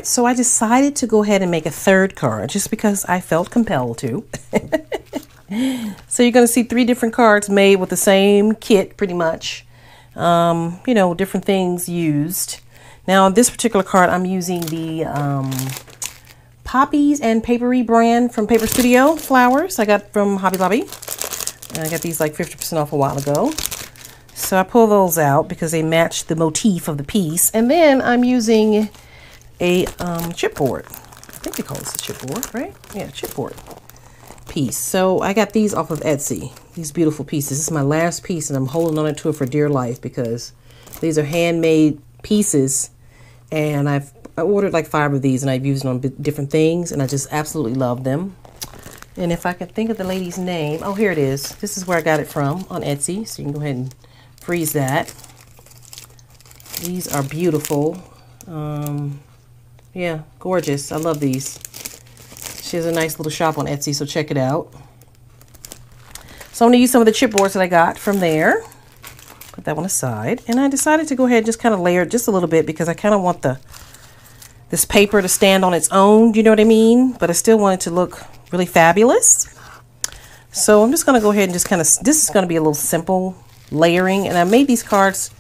right, so I decided to go ahead and make a third card just because I felt compelled to. So you're going to see 3 different cards made with the same kit pretty much. You know, different things used. Now this particular card I'm using the Poppies and Papery brand from Paper Studio flowers I got from Hobby Lobby. And I got these like 50% off a while ago. So I pull those out because they match the motif of the piece. And then I'm using a chipboard. I think they call this a chipboard, right? Yeah, chipboard piece. So I got these off of Etsy. These beautiful pieces. This is my last piece and I'm holding on to it for dear life because these are handmade pieces. And I ordered like 5 of these and I've used them on different things and I just absolutely love them. And if I can think of the lady's name, oh, here it is. This is where I got it from on Etsy. So you can go ahead and freeze that. These are beautiful. Yeah, gorgeous. I love these. She has a nice little shop on Etsy, so check it out. So I'm going to use some of the chipboards that I got from there. Put that one aside. And I decided to go ahead and just kind of layer it just a little bit because I kind of want this paper to stand on its own, you know what I mean? But I still want it to look really fabulous. So I'm just going to go ahead and just kind of, this is going to be a little simple layering. And I made these cards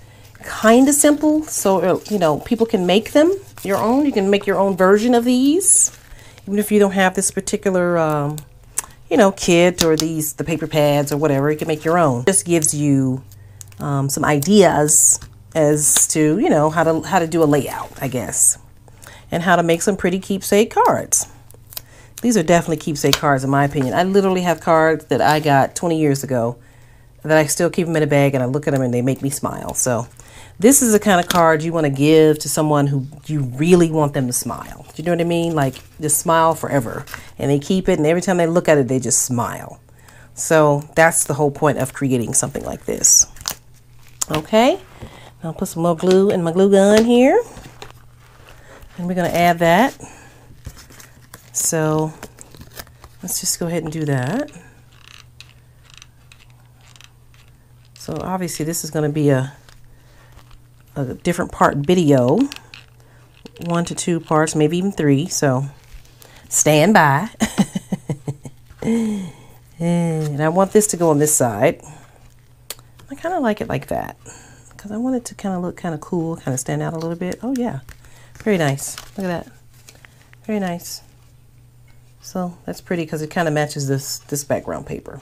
kind of simple so, you know, people can make them your own. You can make your own version of these. Even if you don't have this particular, you know, kit or the paper pads or whatever, you can make your own. It just gives you some ideas as to, you know, how to do a layout, I guess, and how to make some pretty keepsake cards. These are definitely keepsake cards in my opinion. I literally have cards that I got 20 years ago that I still keep them in a bag and I look at them and they make me smile. So this is the kind of card you want to give to someone who you really want them to smile. Do you know what I mean? Like just smile forever. And they keep it and every time they look at it, they just smile. So that's the whole point of creating something like this. Okay. I'll put some more glue in my glue gun here. And we're going to add that. So let's just go ahead and do that. So obviously this is going to be a different part video, 1 to 2 parts, maybe even 3. So stand by. And I want this to go on this side. I kind of like it like that because I want it to kind of look kind of cool, kind of stand out a little bit. Oh yeah, very nice. Look at that, very nice. So that's pretty because it kind of matches this background paper.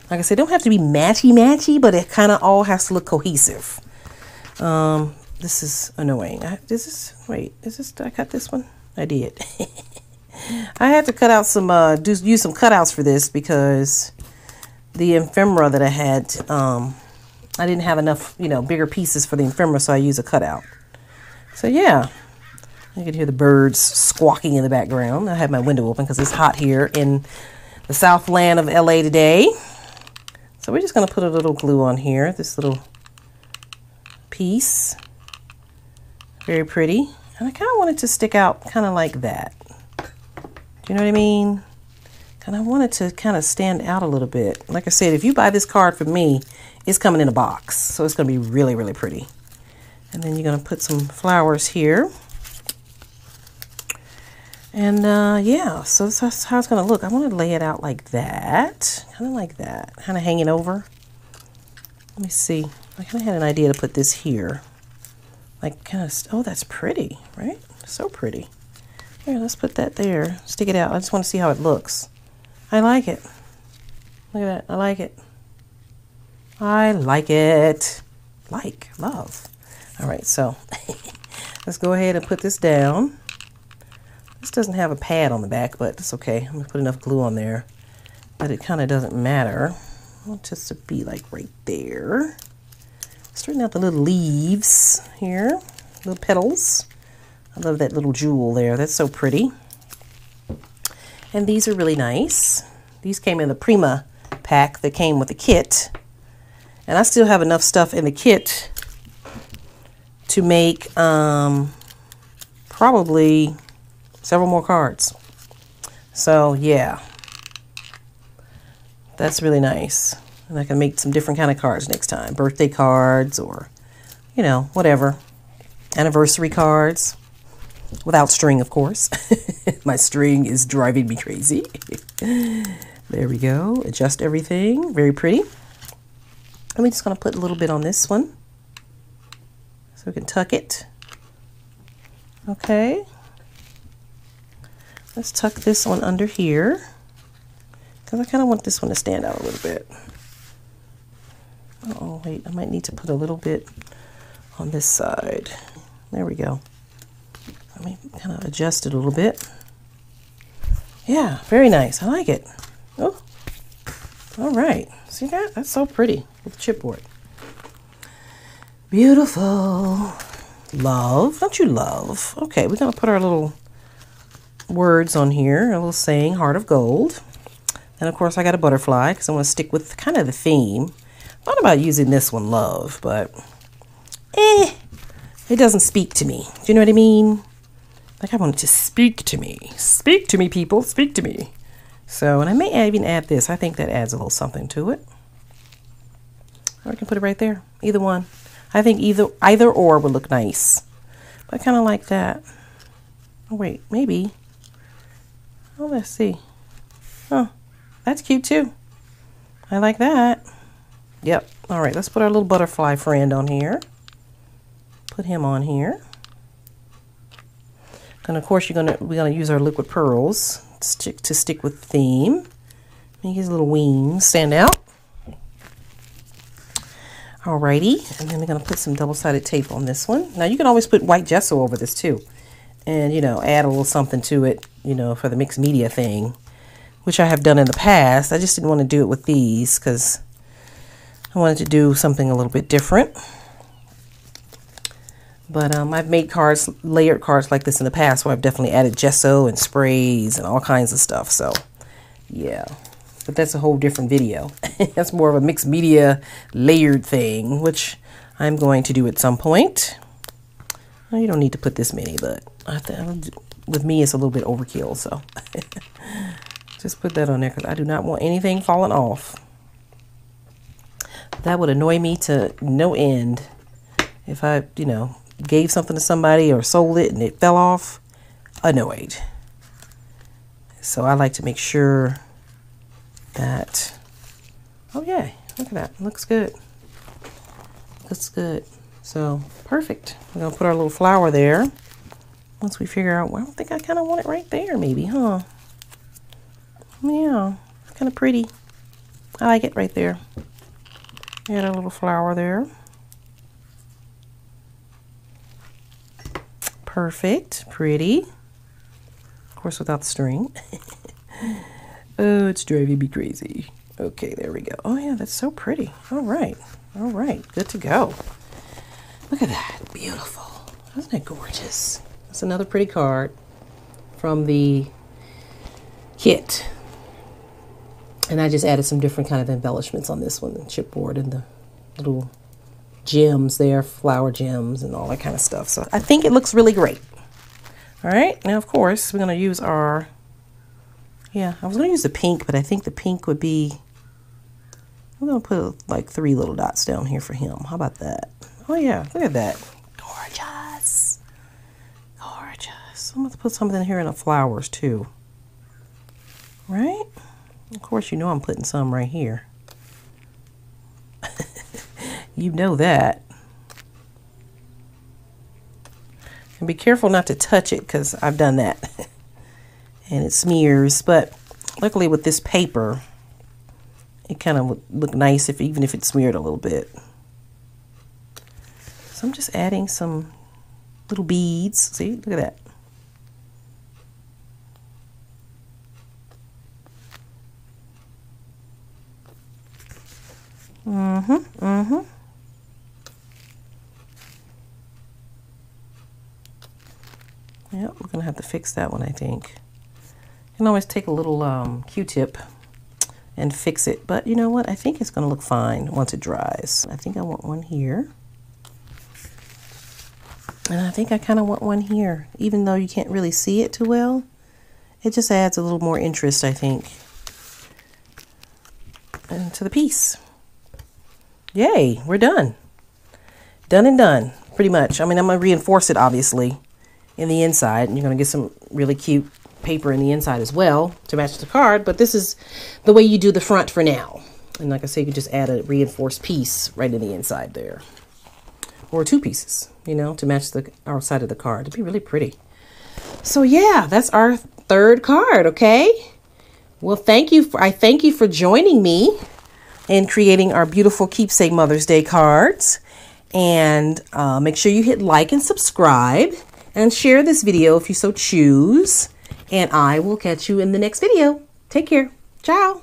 Like I said, don't have to be matchy, but it kind of all has to look cohesive. This is annoying. Wait, did I cut this one? I did. I had to cut out some, use some cutouts for this because the ephemera that I had, I didn't have enough, you know, bigger pieces for the ephemera, so I used a cutout. So yeah, you can hear the birds squawking in the background. I had my window open because it's hot here in the Southland of LA today. So we're just going to put a little glue on here, this little piece. Very pretty. And I kind of want it to stick out kind of like that. Do you know what I mean? And I want it to kind of stand out a little bit. Like I said, if you buy this card from me, it's coming in a box. So it's going to be really, really pretty. And then you're going to put some flowers here. And yeah, so that's how it's going to look. I want to lay it out like that. Kind of like that. Kind of hanging over. Let me see. I kind of had an idea to put this here. Like kind of, oh, that's pretty, right? So pretty. Here, let's put that there. Stick it out. I just want to see how it looks. I like it. Look at that. I like it. I like it. Like, love. All right, so let's go ahead and put this down. This doesn't have a pad on the back, but it's okay. I'm going to put enough glue on there. But it kind of doesn't matter. I want just to be like right there. Straighten out the little leaves here. Little petals. I love that little jewel there. That's so pretty. And these are really nice. These came in the Prima pack that came with the kit. And I still have enough stuff in the kit to make probably several more cards. So yeah, that's really nice. And I can make some different kind of cards next time. Birthday cards or, you know, whatever. Anniversary cards. Without string, of course. My string is driving me crazy. There we go. Adjust everything. Very pretty. And we're just going to put a little bit on this one so we can tuck it. Okay. Let's tuck this one under here because I kind of want this one to stand out a little bit. Oh, wait. I might need to put a little bit on this side. There we go. Let me kind of adjust it a little bit. Yeah, very nice. I like it. Oh, all right. See that? That's so pretty with chipboard. Beautiful. Love. Don't you love? Okay, we're going to put our little words on here. A little saying, heart of gold. And, of course, I got a butterfly because I want to stick with kind of the theme. I thought about using this one, love, but it doesn't speak to me. Do you know what I mean? Like I want it to speak to me. Speak to me, people. Speak to me. So, and I may even add this. I think that adds a little something to it. Or I can put it right there. Either one. I think either or would look nice. But I kind of like that. Oh, wait. Maybe. Oh, let's see. Oh, that's cute too. I like that. Yep. All right. Let's put our little butterfly friend on here. Put him on here. And of course, we're gonna use our liquid pearls to stick with the theme. Make his little wings stand out. Alrighty, and then we're gonna put some double-sided tape on this one. Now you can always put white gesso over this too, and add a little something to it, for the mixed media thing, which I have done in the past. I just didn't want to do it with these because I wanted to do something a little bit different. But I've made cards, layered cards like this in the past where I've definitely added gesso and sprays and all kinds of stuff. So, yeah. But that's a whole different video. That's more of a mixed media layered thing, which I'm going to do at some point. Well, you don't need to put this many, but with me it's a little bit overkill. So, just put that on there because I do not want anything falling off. That would annoy me to no end if I, gave something to somebody or sold it and it fell off. Annoyed. So I like to make sure that, oh yeah, look at that, looks good. Looks good. So perfect. We're gonna put our little flower there. Once we figure out, well, I don't think I kind of want it right there maybe, huh? Yeah, it's kind of pretty. I like it right there. Add a little flower there. Perfect, pretty. Of course, without the string. Oh, it's driving me crazy. Okay, there we go. Oh yeah, that's so pretty. All right, good to go. Look at that, beautiful. Isn't that gorgeous? That's another pretty card from the kit. And I just added some different kind of embellishments on this one, the chipboard and the little gems there, flower gems and all that kind of stuff. So I think it looks really great. All right, now of course we're going to use our, I was going to use the pink, but I think the pink would be, I'm going to put like 3 little dots down here for him. How about that? Oh yeah, look at that. Gorgeous. Gorgeous. I'm going to put something here in the flowers too. Right? Of course, I'm putting some right here. You know that. And be careful not to touch it because I've done that. And it smears. But luckily with this paper, it kind of would look nice even if it smeared a little bit. So I'm just adding some little beads. See, look at that. Yep, we're going to have to fix that one, I think. You can always take a little Q-tip and fix it. But you know what? I think it's going to look fine once it dries. I think I want one here. And I think I kind of want one here. Even though you can't really see it too well, it just adds a little more interest, I think, to the piece. Yay, we're done. Done and done, pretty much. I mean, I'm going to reinforce it, obviously. in the inside. And you're going to get some really cute paper in the inside as well to match the card. But this is the way you do the front for now. And like I said, you can just add a reinforced piece right in the inside there. Or 2 pieces, you know, to match the outside of the card. It'd be really pretty. So yeah, that's our 3rd card, okay? Well, I thank you for joining me in creating our beautiful Keepsake Mother's Day cards. And make sure you hit like and subscribe and share this video if you so choose. And I will catch you in the next video. Take care. Ciao.